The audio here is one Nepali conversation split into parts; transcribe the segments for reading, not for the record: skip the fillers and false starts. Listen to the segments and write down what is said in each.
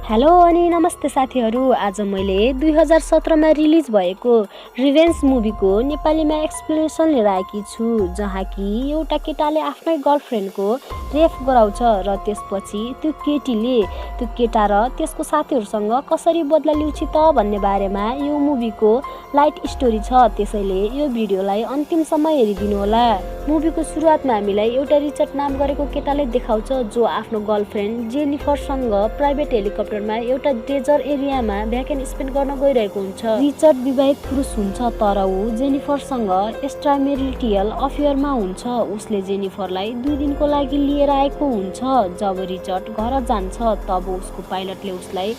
हेलो अनि नमस्ते साथीहरू। आज मैले 2017 मा रिलिज भएको रिभेन्ज मुभीको नेपालीमा एक्सप्लेनेसन लिएर आएकी छु, जहाँ कि एउटा केटाले आफ्नै गर्लफ्रेन्डको रेप गराउँछ र त्यसपछि त्यो केटीले त्यो केटा र त्यसको साथीहरूसँग कसरी बदला लिन्छ त भन्ने बारेमा यो मुभीको लाइट स्टोरी छ। त्यसैले यो भिडियोलाई अन्तिमसम्म हेरिदिनु होला। मुभीको सुरुवातमा हामीलाई एउटा रिचर्ड नाम गरेको केटाले देखाउँछ, जो आफ्नो गर्लफ्रेन्ड जेनिफरसँग प्राइभेट हेलिकप्टरमा एउटा डेजर्ट एरियामा भ्याकेन्ड स्पेन्ड गर्न गइरहेको हुन्छ। रिचर्ड विवाहित पुरुष हुन्छ, तर ऊ जेनिफरसँग एक्स्ट्रामेरिटल अफेयरमा हुन्छ। उसले जेनिफरलाई 2 दिनको लागि लिएर आएको हुन्छ। जब रिचर्ड घर जान्छ तब उसको पाइलटले उसलाई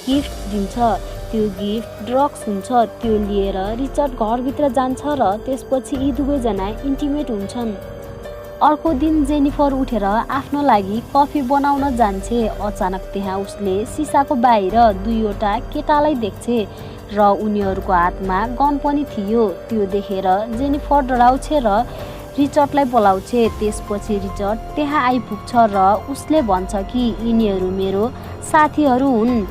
गिफ्ट दिन्छ। त्यो गिफ्ट ड्रग्स हुन्छ। त्यो लिएर रिचर्ड घरभित्र जान्छ र त्यसपछि यी दुवैजना इन्टिमेट हुन्छन्। अर्को दिन जेनिफर उठेर आफ्नो लागि कफी बनाउन जान्छे। अचानक त्यहाँ उसले सिसाको बाहिर 2वटा केटालाई देख्छे र उनीहरूको हातमा गन पनि थियो। त्यो देखेर जेनिफर डराउँछे र रिचर्डलाई बोलाउँछे। त्यसपछि रिचर्ड त्यहाँ आइपुग्छ र उसले भन्छ कि यिनीहरू मेरो साथीहरू हुन्,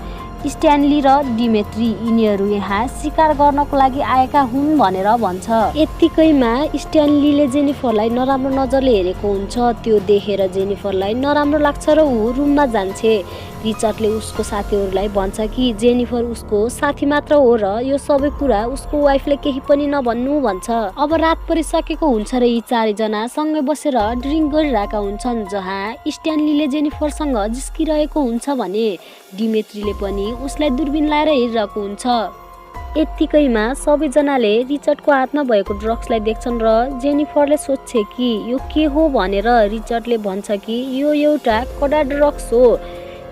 स्ट्यानली र डिमेट्री। यिनीहरू यहाँ शिकार गर्नको लागि आएका हुन् भनेर भन्छ। यत्तिकैमा स्ट्यानलीले जेनिफरलाई नराम्रो नजरले हेरेको हुन्छ। त्यो देखेर जेनिफरलाई नराम्रो लाग्छ र ऊ रुममा जान्छे। रिचर्डले उसको साथीहरूलाई भन्छ कि जेनिफर उसको साथी मात्र हो र यो सबै कुरा उसको वाइफले केही पनि नभन्नु भन्छ। अब रात परिसकेको हुन्छ र यी 4 जना सँगै बसेर ड्रिङ्क गरिरहेका हुन्छन्, जहाँ स्ट्यानलीले जेनिफरसँग जिस्किरहेको हुन्छ भने डिमेट्रीले पनि उसलाई दूरबीन लाएर हेरिरहेको हुन्छ। यत्तिकैमा सबैजनाले रिचर्डको हातमा भएको ड्रग्सलाई देख्छन् र जेनिफरले सोध्छे कि यो के हो भनेर। रिचर्डले भन्छ कि यो एउटा कडा ड्रग्स हो।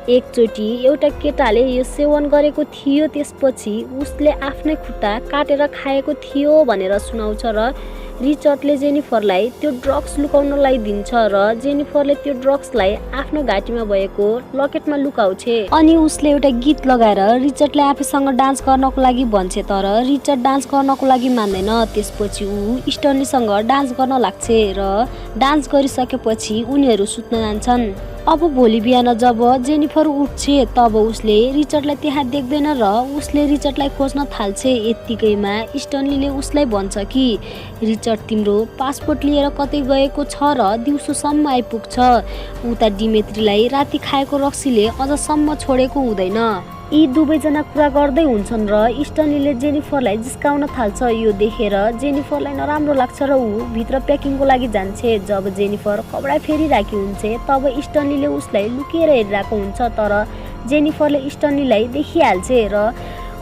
एकचोटि एउटा केटाले यो सेवन गरेको थियो, त्यसपछि उसले आफ्नै खुट्टा काटेर खाएको थियो भनेर सुनाउँछ र रिचर्डले जेनिफरलाई त्यो ड्रग्स लुकाउनलाई दिन्छ र जेनिफरले त्यो ड्रग्सलाई आफ्नो घाँटीमा भएको लकेटमा लुकाउँछे। अनि उसले एउटा गीत लगाएर रिचर्डले आफैसँग डान्स गर्नको लागि भन्छे, तर रिचर्ड डान्स गर्नको लागि मान्दैन। त्यसपछि ऊ स्टर्नीसँग डान्स गर्न लाग्छे र डान्स गरिसकेपछि उनीहरू सुत्न जान्छन्। अब भोलि बिहान जब जेनिफर उठ्छे तब उसले रिचर्डलाई त्यहाँ देख्दैन र उसले रिचर्डलाई खोज्न थाल्छे। यत्तिकैमा स्टर्नीले उसलाई भन्छ कि रिचर्ड तिम्रो पासपोर्ट लिएर कतै गएको छ र दिउँसोसम्म आइपुग्छ। उता डिमेट्रीलाई राति खाएको रक्सीले अझसम्म छोडेको हुँदैन। यी दुवैजना कुरा गर्दै हुन्छन् र स्टर्नीले जेनिफरलाई जिस्काउन थाल्छ। यो देखेर जेनिफरलाई नराम्रो लाग्छ र ऊ भित्र प्याकिङको लागि जान्छे। जब जेनिफर कपडा फेरिराखी हुन्छे तब स्टर्नीले उसलाई लुकेर हेरिरहेको हुन्छ, तर जेनिफरले स्टर्नीलाई देखिहाल्छे र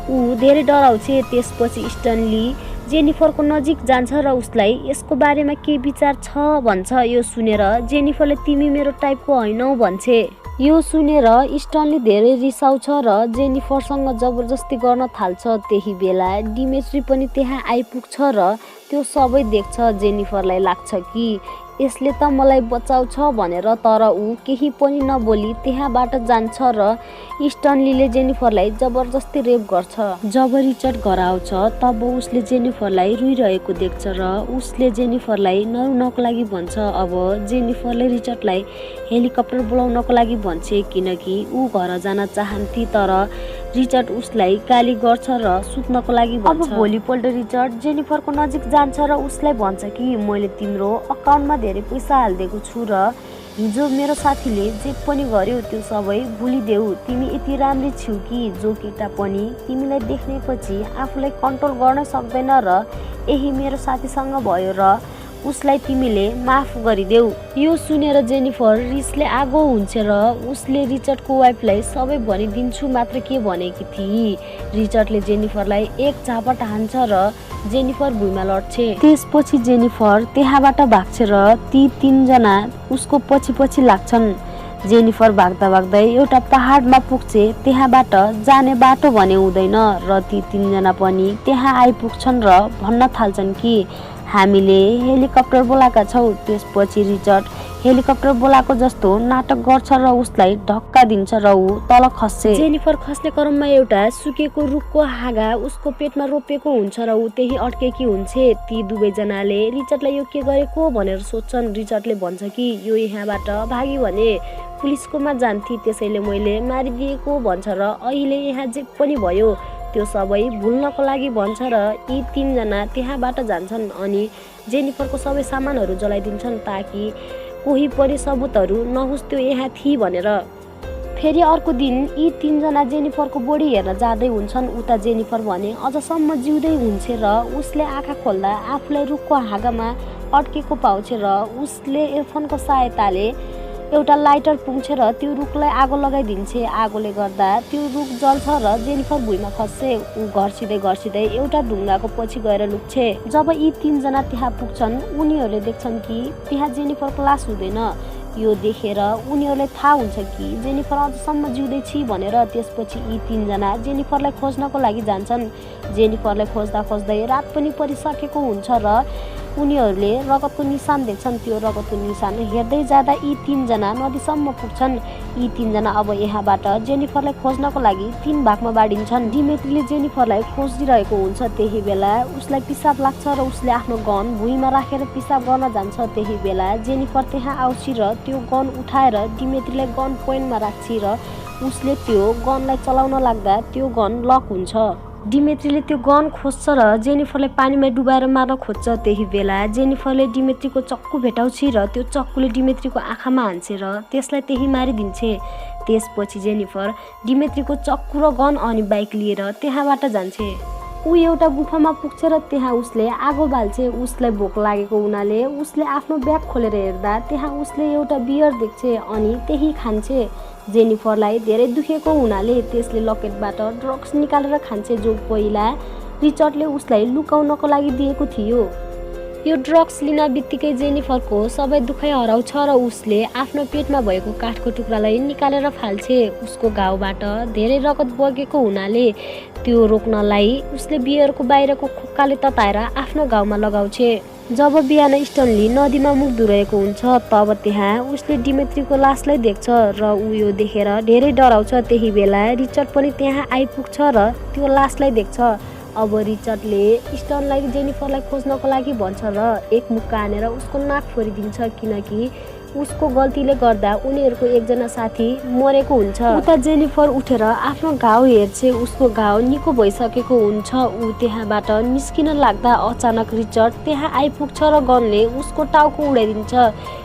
ऊ धेरै डराउँछे। त्यसपछि स्टर्नी जेनिफरको नजिक जान्छ र उसलाई यसको बारेमा के विचार छ भन्छ। यो सुनेर जेनिफरले तिमी मेरो टाइपको हैनौ भन्छे। यो सुनेर स्टर्नी धेरै रिसाउँछ र जेनिफरसँग जबरजस्ती गर्न थाल्छ। त्यही बेला डिमेट्री पनि त्यहाँ आइपुग्छ र त्यो सबै देख्छ। जेनिफरलाई लाग्छ कि यसले त मलाई बचाउँछ भनेर, तर ऊ केही पनि नबोली त्यहाँबाट जान्छ र स्टर्नीले जेनिफरलाई जबरजस्ती रेप गर्छ। जब रिचर्ड घर आउँछ तब उसले जेनिफरलाई रुइरहेको देख्छ र उसले जेनिफरलाई नरुनको लागि भन्छ। अब जेनिफरले रिचर्डलाई हेलिकप्टर बोलाउनको लागि भन्छे, किनकि ऊ घर जान चाहन्थे, तर रिचर्ड उसलाई गाली गर्छ र सुत्नको लागि भन्छ। अब भोलिपल्ट रिचर्ड जेनिफरको नजिक जान्छ र उसलाई भन्छ कि मैले तिम्रो अकाउन्टमा धेरै पैसा हालिदिएको छु र हिजो मेरो साथीले जे पनि गर्यो त्यो सबै भुलिदेऊ। तिमी यति राम्री छिउ कि जो केटा पनि तिमीलाई देख्नेपछि आफूलाई कन्ट्रोल गर्न सक्दैन र यही मेरो साथीसँग भयो र उसलाई तिमीले माफ गरिदेऊ। यो सुनेर जेनिफर रिसले आगो हुन्छ र उसले रिचर्डको वाइफलाई सबै भनिदिन्छु मात्र के भनेकी थिए। रिचर्डले जेनिफरलाई एक झापट हान्छ र जेनिफर भुइँमा लड्छे। त्यसपछि जेनिफर त्यहाँबाट भाग्छ र ती 3 जना उसको पछि लाग्छन्। जेनिफर भाग्दा भाग्दै एउटा पहाडमा पुग्छे। त्यहाँबाट जाने बाटो भने हुँदैन र ती 3 जना पनि त्यहाँ आइपुग्छन् र भन्न थाल्छन् कि हामीले हेलिकप्टर बोलाएका छौँ। त्यसपछि रिचर्ड हेलिकप्टर बोलाएको जस्तो नाटक गर्छ र उसलाई धक्का दिन्छ र ऊ तल खस्छे। जेनिफर खस्ने क्रममा एउटा सुकेको रुखको हाँगा उसको पेटमा रोपेको हुन्छ र ऊ त्यही अड्केकी हुन्छे। ती दुवैजनाले रिचर्डलाई यो के गरेको भनेर सोध्छन्। रिचर्डले भन्छ कि यो यहाँबाट भाग्यो भने पुलिसकोमा जान्थे, त्यसैले मैले मारिदिएको भन्छ र अहिले यहाँ जे पनि भयो त्यो सबै भुल्नको लागि भन्छ र यी 3 जना त्यहाँबाट जान्छन् अनि जेनिफरको सबै सामानहरू जलाइदिन्छन् ताकि कोही पनि सबुतहरू नहोस् त्यो यहाँ थिए भनेर। फेरि अर्को दिन यी 3 जना जेनिफरको बोडी हेर्न जाँदै हुन्छन्। उता जेनिफर भने अझसम्म जिउँदै हुन्छ र उसले आँखा खोल्दा आफूलाई रुखको हाँगामा अड्केको पाउँछ र उसले इयरफोनको सहायताले एउटा लाइटर पुग्छ र त्यो रुखलाई आगो लगाइदिन्छ। आगोले गर्दा त्यो रुख जल्छ र जेनिफर भुइँमा खस्छे। ऊ घर्सिँदै एउटा ढुङ्गाको पछि गएर लुक्छे। जब यी 3 जना त्यहाँ पुग्छन् उनीहरूले देख्छन् कि त्यहाँ जेनिफरको लास हुँदैन। यो देखेर उनीहरूलाई थाहा हुन्छ कि जेनिफर अझसम्म जिउँदैछ भनेर। त्यसपछि यी 3 जना जेनिफरलाई खोज्नको लागि जान्छन्। जेनिफरलाई खोज्दै रात पनि परिसकेको हुन्छ र उनीहरूले रगतको निशान देख्छन्। त्यो रगतको निशान हेर्दै जाँदा यी 3 जना नदीसम्म पुग्छन्। यी 3 जना अब यहाँबाट जेनिफरलाई खोज्नको लागि 3 भागमा बाँडिन्छन्। डिमेत्रीले जेनिफरलाई खोजिरहेको हुन्छ। त्यही बेला उसलाई पिसाब लाग्छ र उसले आफ्नो गन भुइँमा राखेर पिसाब गर्न जान्छ। त्यही बेला जेनिफर त्यहाँ आउँछ र त्यो गन उठाएर डिमेत्रीलाई गन पोइन्टमा राख्छ र उसले त्यो गनलाई चलाउन लाग्दा त्यो गन लक हुन्छ। डिमेत्रीले त्यो गन खोज्छ र जेनिफरलाई पानीमा डुबाएर मार्न खोज्छ। त्यही बेला जेनिफरले डिमेत्रीको चक्कु भेटाउँछ र त्यो चक्कुले डिमेत्रीको आँखामा हान्छ र त्यसलाई त्यही मारिदिन्छ। त्यसपछि जेनिफर डिमेत्रीको चक्कु र गन अनि बाइक लिएर त्यहाँबाट जान्छ। ऊ एउटा गुफामा पुग्छ र त्यहाँ उसले आगो बाल्छ। उसलाई भोक लागेको हुनाले उसले आफ्नो ब्याग खोलेर हेर्दा त्यहाँ उसले एउटा बियर देख्छ अनि त्यही खान्छ। जेनिफरलाई धेरै दुखेको हुनाले त्यसले लकेटबाट ड्रग्स निकालेर खान्छ जो पहिला रिचर्डले उसलाई लुकाउनको लागि दिएको थियो। यो ड्रग्स लिन बित्तिकै जेनिफरको सबै दुखाइ हराउँछ र उसले आफ्नो पेटमा भएको काठको टुक्रालाई निकालेर फाल्छ। उसको घाउबाट धेरै रगत बगेको हुनाले त्यो रोक्नलाई उसले बियरको बाहिरको खुक्काले तताएर आफ्नो घाउमा लगाउँछ। जब बिहान स्टनली नदीमा मुख धुरहेको हुन्छ तब त्यहाँ उसले डिमेत्रीको लासलाई देख्छ र ऊ यो देखेर धेरै डराउँछ। त्यही बेला रिचर्ड पनि त्यहाँ आइपुग्छ र त्यो लासलाई देख्छ। अब रिचर्डले स्टनलाई जेनिफरलाई खोज्नको लागि भन्छ र एक मुक्का हानेर उसको नाक फोरिदिन्छ किनकि उसको गल्तीले गर्दा उनीहरूको एकजना साथी मरेको हुन्छ। उता जेनिफर उठेर आफ्नो घाउ हेर्छ। उसको घाउ निको भइसकेको हुन्छ। ऊ त्यहाँबाट निस्किन लाग्दा अचानक रिचर्ड त्यहाँ आइपुग्छ र गनले उसको टाउको उडाइदिन्छ।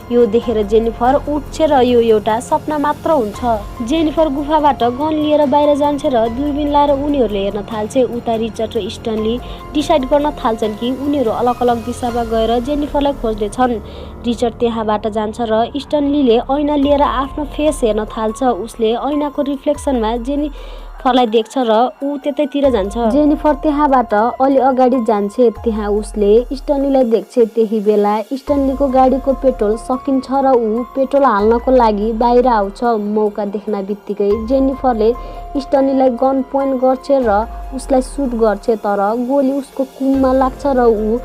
यो देखेर जेनिफर उठ्छ र यो एउटा सपना मात्र हुन्छ। जेनिफर गुफाबाट गन लिएर बाहिर जान्छ र दूरबीन लाएर उनीहरूले हेर्न थाल्छ। उता रिचर्ड र स्टनली डिसाइड गर्न थाल्छन् कि उनीहरू अलग अलग दिशामा गएर जेनिफरलाई खोज्दैछन्। रिचर्ड त्यहाँबाट जान्छ र स्टनलीले ऐना लिएर आफ्नो फेस हेर्न थाल्छ। उसले ऐनाको रिफ्लेक्सनमा जेनिफरलाई देख्छ र ऊ त्यतैतिर जान्छ। जेनिफर त्यहाँबाट अलि अगाडि जान्छ। त्यहाँ उसले स्टनलीलाई देख्छ। त्यही बेला स्टनलीको गाडीको पेट्रोल सकिन्छ र ऊ पेट्रोल हाल्नको लागि बाहिर आउँछ। मौका देख्न बित्तिकै जेनिफरले स्टनलीलाई गन पोइन्ट गर्छ र उसलाई सुट गर्छ तर गोली उसको कुममा लाग्छ र ऊ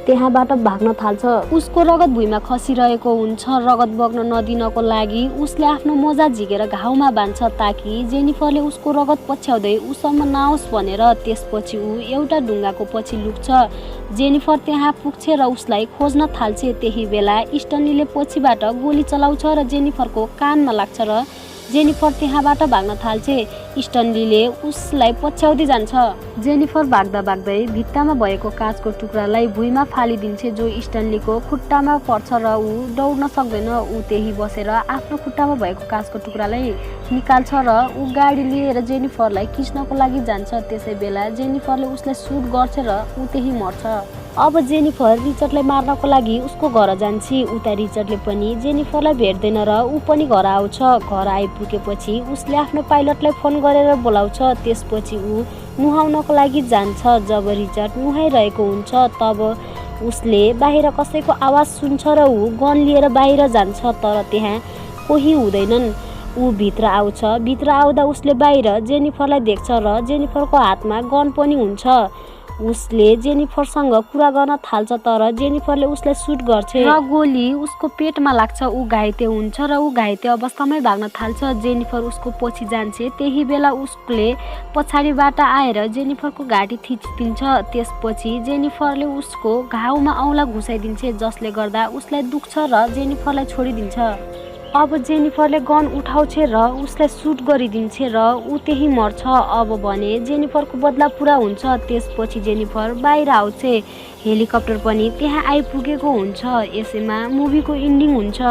त्यहाँबाट भाग्न थाल्छ। उसको रगत भुइँमा खसिरहेको हुन्छ। रगत बग्न नदिनको लागि उसले आफ्नो मोजा झिकेर घाउमा बाँध्छ ताकि जेनिफरले उसको रगत पछ्याउँदै उसँग नआओस् भनेर। त्यसपछि ऊ एउटा ढुङ्गाको पछि लुक्छ। जेनिफर त्यहाँ पुग्छ र उसलाई खोज्न थाल्छ। त्यही बेला स्टनलीले पछिबाट गोली चलाउँछ र जेनिफरको कानमा लाग्छ र जेनिफर त्यहाँबाट भाग्न थाल्छ। स्टनलीले उसलाई पछ्याउँदै जान्छ। जेनिफर भाग्दै भित्तामा भएको काँचको टुक्रालाई भुइँमा फालिदिन्छ जो स्टनलीको खुट्टामा पर्छ र ऊ दौड्न सक्दैन। ऊ त्यही बसेर आफ्नो खुट्टामा भएको काँचको टुक्रालाई निकाल्छ र ऊ गाडी लिएर जेनिफरलाई खिच्नको लागि जान्छ। त्यसै बेला जेनिफरले उसलाई सुट गर्छ र ऊ त्यही मर्छ। अब जेनिफर रिचर्डलाई मार्नको लागि उसको घर जान्छ। उता रिचर्डले पनि जेनिफरलाई भेट्दैन र ऊ पनि घर आउँछ। घर आइपुगेपछि उसले आफ्नो पाइलटलाई फोन गरेर बोलाउँछ। त्यसपछि ऊ नुहाउनको लागि जान्छ। जब रिचर्ड नुहाइरहेको हुन्छ तब उसले बाहिर कसैको आवाज सुन्छ र ऊ गन लिएर बाहिर जान्छ तर त्यहाँ कोही हुँदैनन्। ऊ भित्र आउँछ। भित्र आउँदा उसले बाहिर जेनिफरलाई देख्छ र जेनिफरको हातमा गन पनि हुन्छ। उसले जेनिफरसँग कुरा गर्न थाल्छ तर जेनिफरले उसलाई सुट गर्छ र गोली उसको पेटमा लाग्छ। ऊ घाइते हुन्छ र ऊ घाइते अवस्थामै भाग्न थाल्छ। जेनिफर उसको पछि जान्छ। त्यही बेला उसले पछाडिबाट आएर जेनिफरको घाँटी थिचिदिन्छ। त्यसपछि जेनिफरले उसको घाउमा औँला घुसाइदिन्छ जसले गर्दा उसलाई दुख्छ र जेनिफरलाई छोडिदिन्छ। अब जेनिफरले गन उठाउँछ र उसलाई सुट गरिदिन्छ र ऊ त्यही मर्छ। अब भने जेनिफरको बदला पुरा हुन्छ। त्यसपछि जेनिफर बाहिर आउँछ, हेलिकप्टर पनि त्यहाँ आइपुगेको हुन्छ। यसैमा मुभीको इन्डिङ हुन्छ।